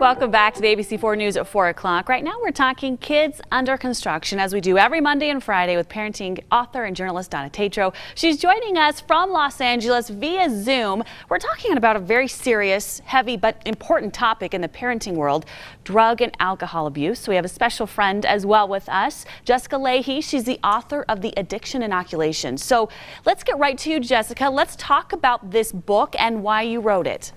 Welcome back to the ABC4 News at 4 o'clock. Right now we're talking kids under construction, as we do every Monday and Friday with parenting author and journalist Donna Tatro. She's joining us from Los Angeles via Zoom. We're talking about a very serious, heavy, but important topic in the parenting world, drug and alcohol abuse. So we have a special friend as well with us, Jessica Lahey. She's the author of The Addiction Inoculation. So let's get right to you, Jessica. Let's talk about this book and why you wrote it.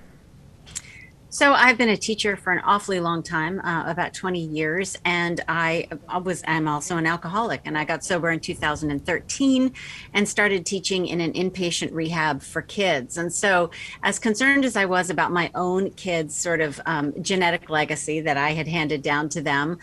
So I've been a teacher for an awfully long time, about 20 years, and I'm also an alcoholic, and I got sober in 2013 and started teaching in an inpatient rehab for kids. And so as concerned as I was about my own kids' sort of genetic legacy that I had handed down to them,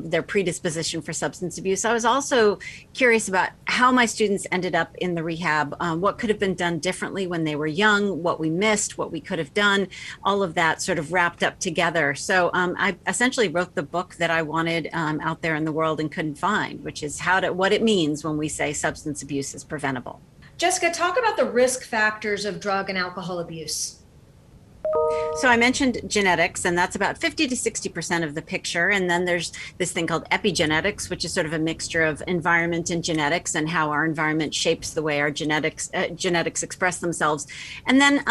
their predisposition for substance abuse, I was also curious about how my students ended up in the rehab, what could have been done differently when they were young, what we missed, what we could have done, all of that sort of wrapped up together. So I essentially wrote the book that I wanted out there in the world and couldn't find, which is what it means when we say substance abuse is preventable. Jessica, talk about the risk factors of drug and alcohol abuse. So I mentioned genetics, and that's about 50 to 60% of the picture. And then there's this thing called epigenetics, which is sort of a mixture of environment and genetics and how our environment shapes the way our genetics express themselves. And then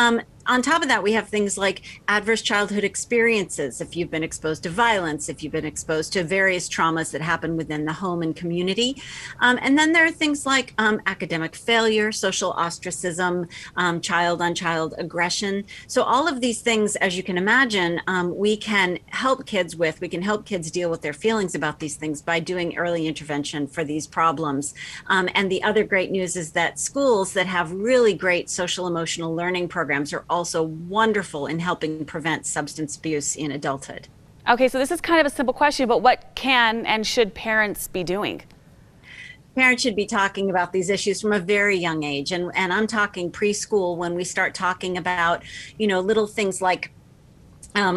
on top of that, we have things like adverse childhood experiences. If you've been exposed to violence, if you've been exposed to various traumas that happen within the home and community. And then there are things like academic failure, social ostracism, child-on-child aggression. So all of these things, as you can imagine, we can help kids with. We can help kids deal with their feelings about these things by doing early intervention for these problems. And the other great news is that schools that have really great social-emotional learning programs are also wonderful in helping prevent substance abuse in adulthood. Okay, so this is kind of a simple question, but what can and should parents be doing? Parents should be talking about these issues from a very young age. And I'm talking preschool, when we start talking about, little things like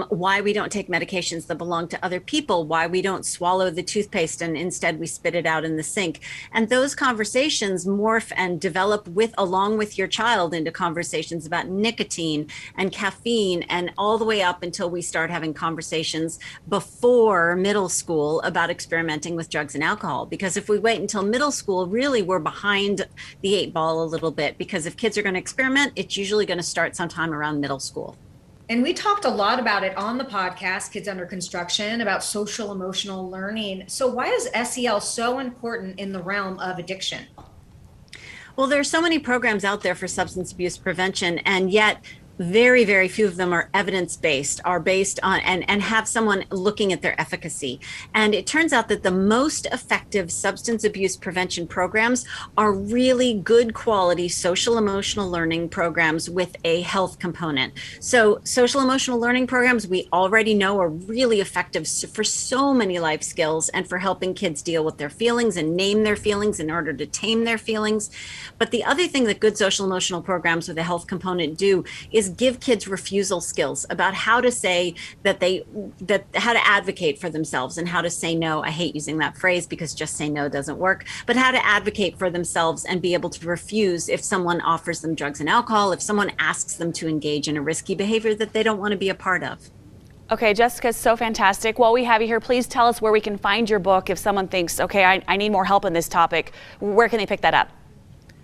why we don't take medications that belong to other people, why we don't swallow the toothpaste and instead we spit it out in the sink. And those conversations morph and develop along with your child into conversations about nicotine and caffeine, and all the way up until we start having conversations before middle school about experimenting with drugs and alcohol. Because if we wait until middle school, really we're behind the 8 ball a little bit, because if kids are going to experiment, it's usually going to start sometime around middle school. And we talked a lot about it on the podcast, Kids Under Construction, about social emotional learning. So why is SEL so important in the realm of addiction? Well, there are so many programs out there for substance abuse prevention, and yet very, very few of them are evidence-based, are based on and have someone looking at their efficacy. And it turns out that the most effective substance abuse prevention programs are really good quality social emotional learning programs with a health component. So social emotional learning programs, we already know, are really effective for so many life skills and for helping kids deal with their feelings and name their feelings in order to tame their feelings. But the other thing that good social emotional programs with a health component do is give kids refusal skills about how to say how to advocate for themselves and how to say no. I hate using that phrase because just say no doesn't work, but how to advocate for themselves and be able to refuse if someone offers them drugs and alcohol, if someone asks them to engage in a risky behavior that they don't want to be a part of. Okay, Jessica, so fantastic. While we have you here, please tell us where we can find your book if someone thinks, okay, I need more help in this topic. Where can they pick that up?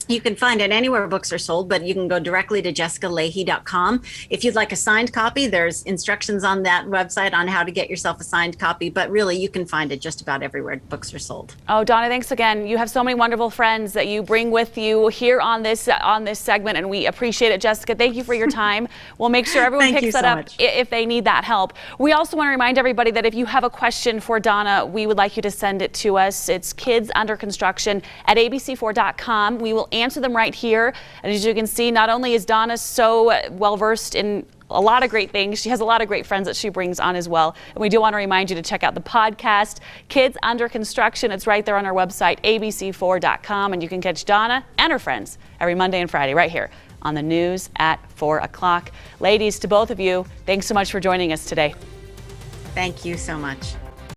You can find it anywhere books are sold, but you can go directly to jessicalahey.com. If you'd like a signed copy, there's instructions on that website on how to get yourself a signed copy, but really you can find it just about everywhere books are sold. Oh, Donna, thanks again. You have so many wonderful friends that you bring with you here on this segment, and we appreciate it. Jessica, thank you for your time. We'll make sure everyone picks that up if they need that help. We also want to remind everybody that if you have a question for Donna, we would like you to send it to us. It's kidsunderconstruction@abc4.com. We will answer them right here. And as you can see, not only is Donna so well versed in a lot of great things, she has a lot of great friends that she brings on as well. And we do want to remind you to check out the podcast, Kids Under Construction. It's right there on our website, abc4.com. And you can catch Donna and her friends every Monday and Friday right here on the news at 4 o'clock. Ladies, to both of you, thanks so much for joining us today. Thank you so much.